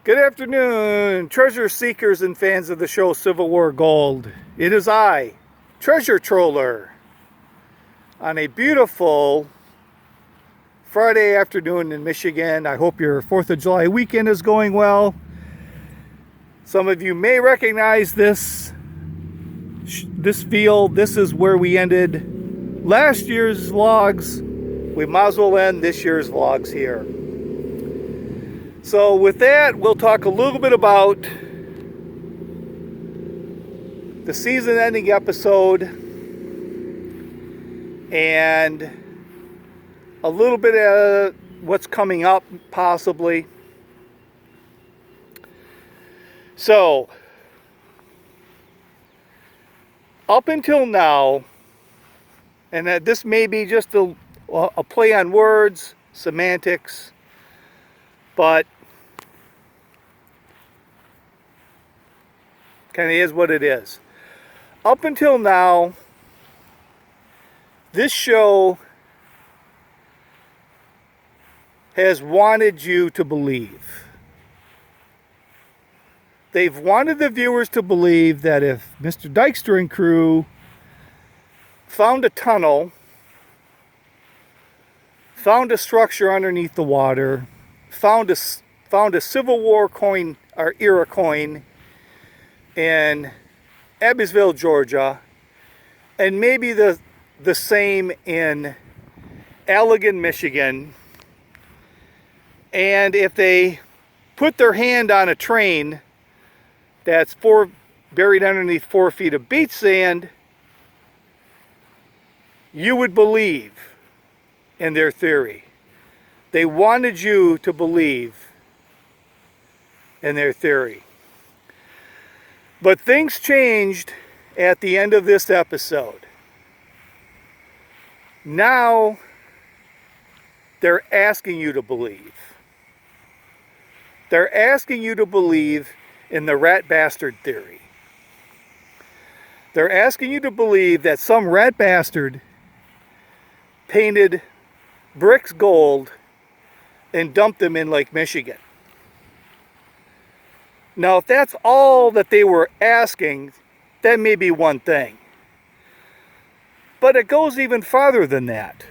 Good afternoon, treasure seekers and fans of the show Civil War Gold. It is I, Treasure Troller, on a beautiful Friday afternoon in Michigan. I hope your 4th of July weekend is going well. Some of you may recognize this field. This is where we ended last year's vlogs. We might as well end this year's vlogs here. So with that, we'll talk a little bit about the season-ending episode and a little bit of what's coming up, possibly. So, up until now, and this may be just a play on words, semantics, but kind of is what it is. Up until now, this show has wanted you to believe. They've wanted the viewers to believe that if Mr. Dykstra and crew found a tunnel, found a structure underneath the water, found a Civil War coin or era coin in Abbeville, Georgia, and maybe the same in Allegan, Michigan, and if they put their hand on a train that's buried underneath 4 feet of beach sand, you would believe in their theory. They wanted you to believe in their theory. But things changed at the end of this episode. Now they're asking you to believe. They're asking you to believe in the rat bastard theory. They're asking you to believe that some rat bastard painted bricks gold and dumped them in Lake Michigan. Now, if that's all that they were asking, that may be one thing. But it goes even farther than that.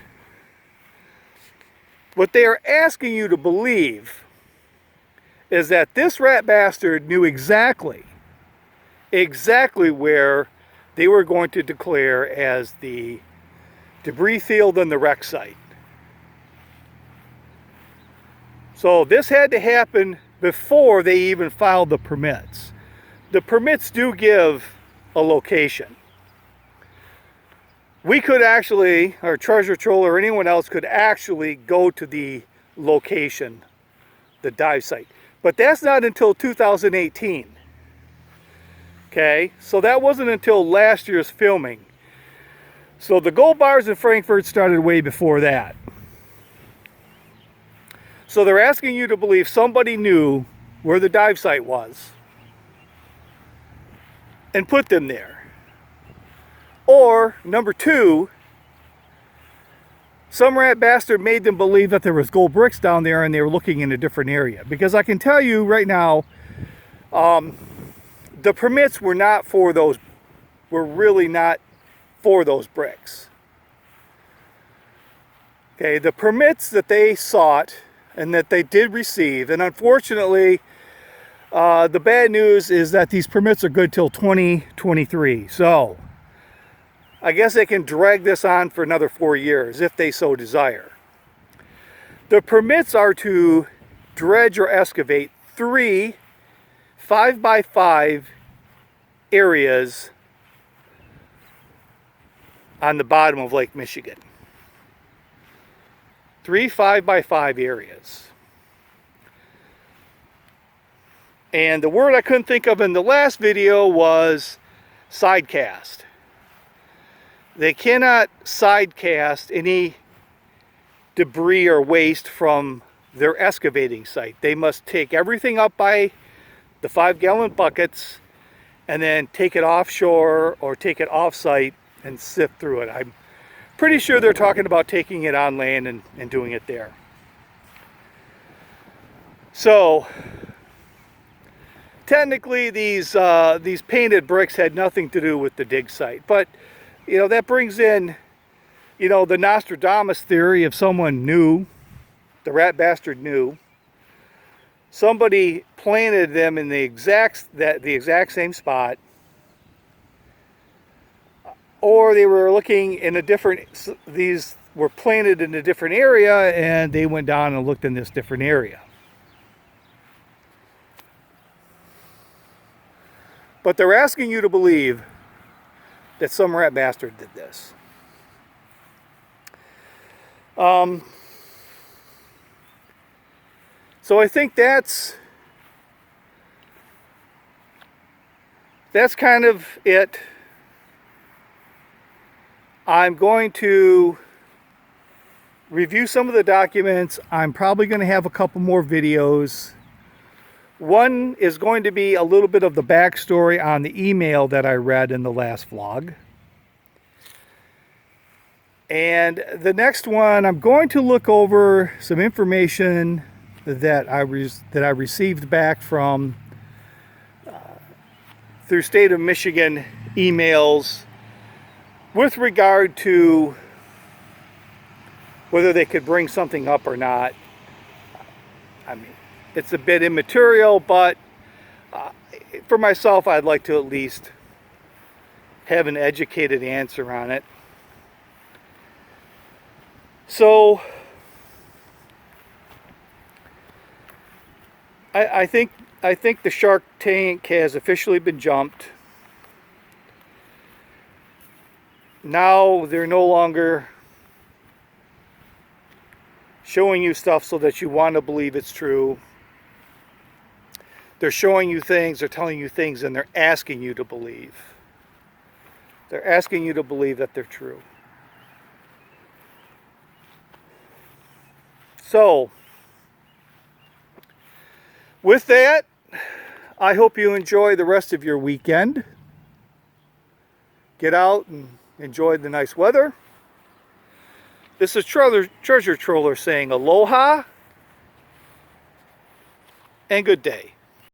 What they are asking you to believe is that this rat bastard knew exactly where they were going to declare as the debris field and the wreck site. So this had to happen before they even filed the permits. The permits do give a location. We could actually, or Treasure Troll or anyone else could actually go to the location, the dive site. But that's not until 2018. Okay, so that wasn't until last year's filming. So the gold bars in Frankfurt started way before that. So they're asking you to believe somebody knew where the dive site was and put them there. Or, number two, some rat bastard made them believe that there was gold bricks down there and they were looking in a different area. Because I can tell you right now, the permits were really not for those bricks. Okay, the permits that they sought and that they did receive, and unfortunately, the bad news is that these permits are good till 2023. So, I guess they can drag this on for another 4 years if they so desire. The permits are to dredge or excavate 3 5x5 areas on the bottom of Lake Michigan. 3 5x5 areas. And the word I couldn't think of in the last video was sidecast. They cannot sidecast any debris or waste from their excavating site. They must take everything up by the 5-gallon buckets and then take it offshore or take it off-site and sift through it. I'm pretty sure they're talking about taking it on land and doing it there. So technically these painted bricks had nothing to do with the dig site. But, you know, that brings in, you know, the Nostradamus theory. If someone knew, the rat bastard knew, somebody planted them in the exact same spot, or they were looking in a different, these were planted in a different area and they went down and looked in this different area. But they're asking you to believe that some rat bastard did this. So I think that's kind of it. I'm going to review some of the documents. I'm probably going to have a couple more videos. One is going to be a little bit of the backstory on the email that I read in the last vlog. And the next one, I'm going to look over some information that I received back from through state of Michigan emails with regard to whether they could bring something up or not. I mean, it's a bit immaterial, but for myself, I'd like to at least have an educated answer on it. So, I think the Shark Tank has officially been jumped. Now they're no longer showing you stuff so that you want to believe it's true. They're showing you things, they're telling you things, and they're asking you to believe. They're asking you to believe that they're true. So, with that, I hope you enjoy the rest of your weekend. Get out and enjoy the nice weather. This is Treasure Troller saying aloha and good day.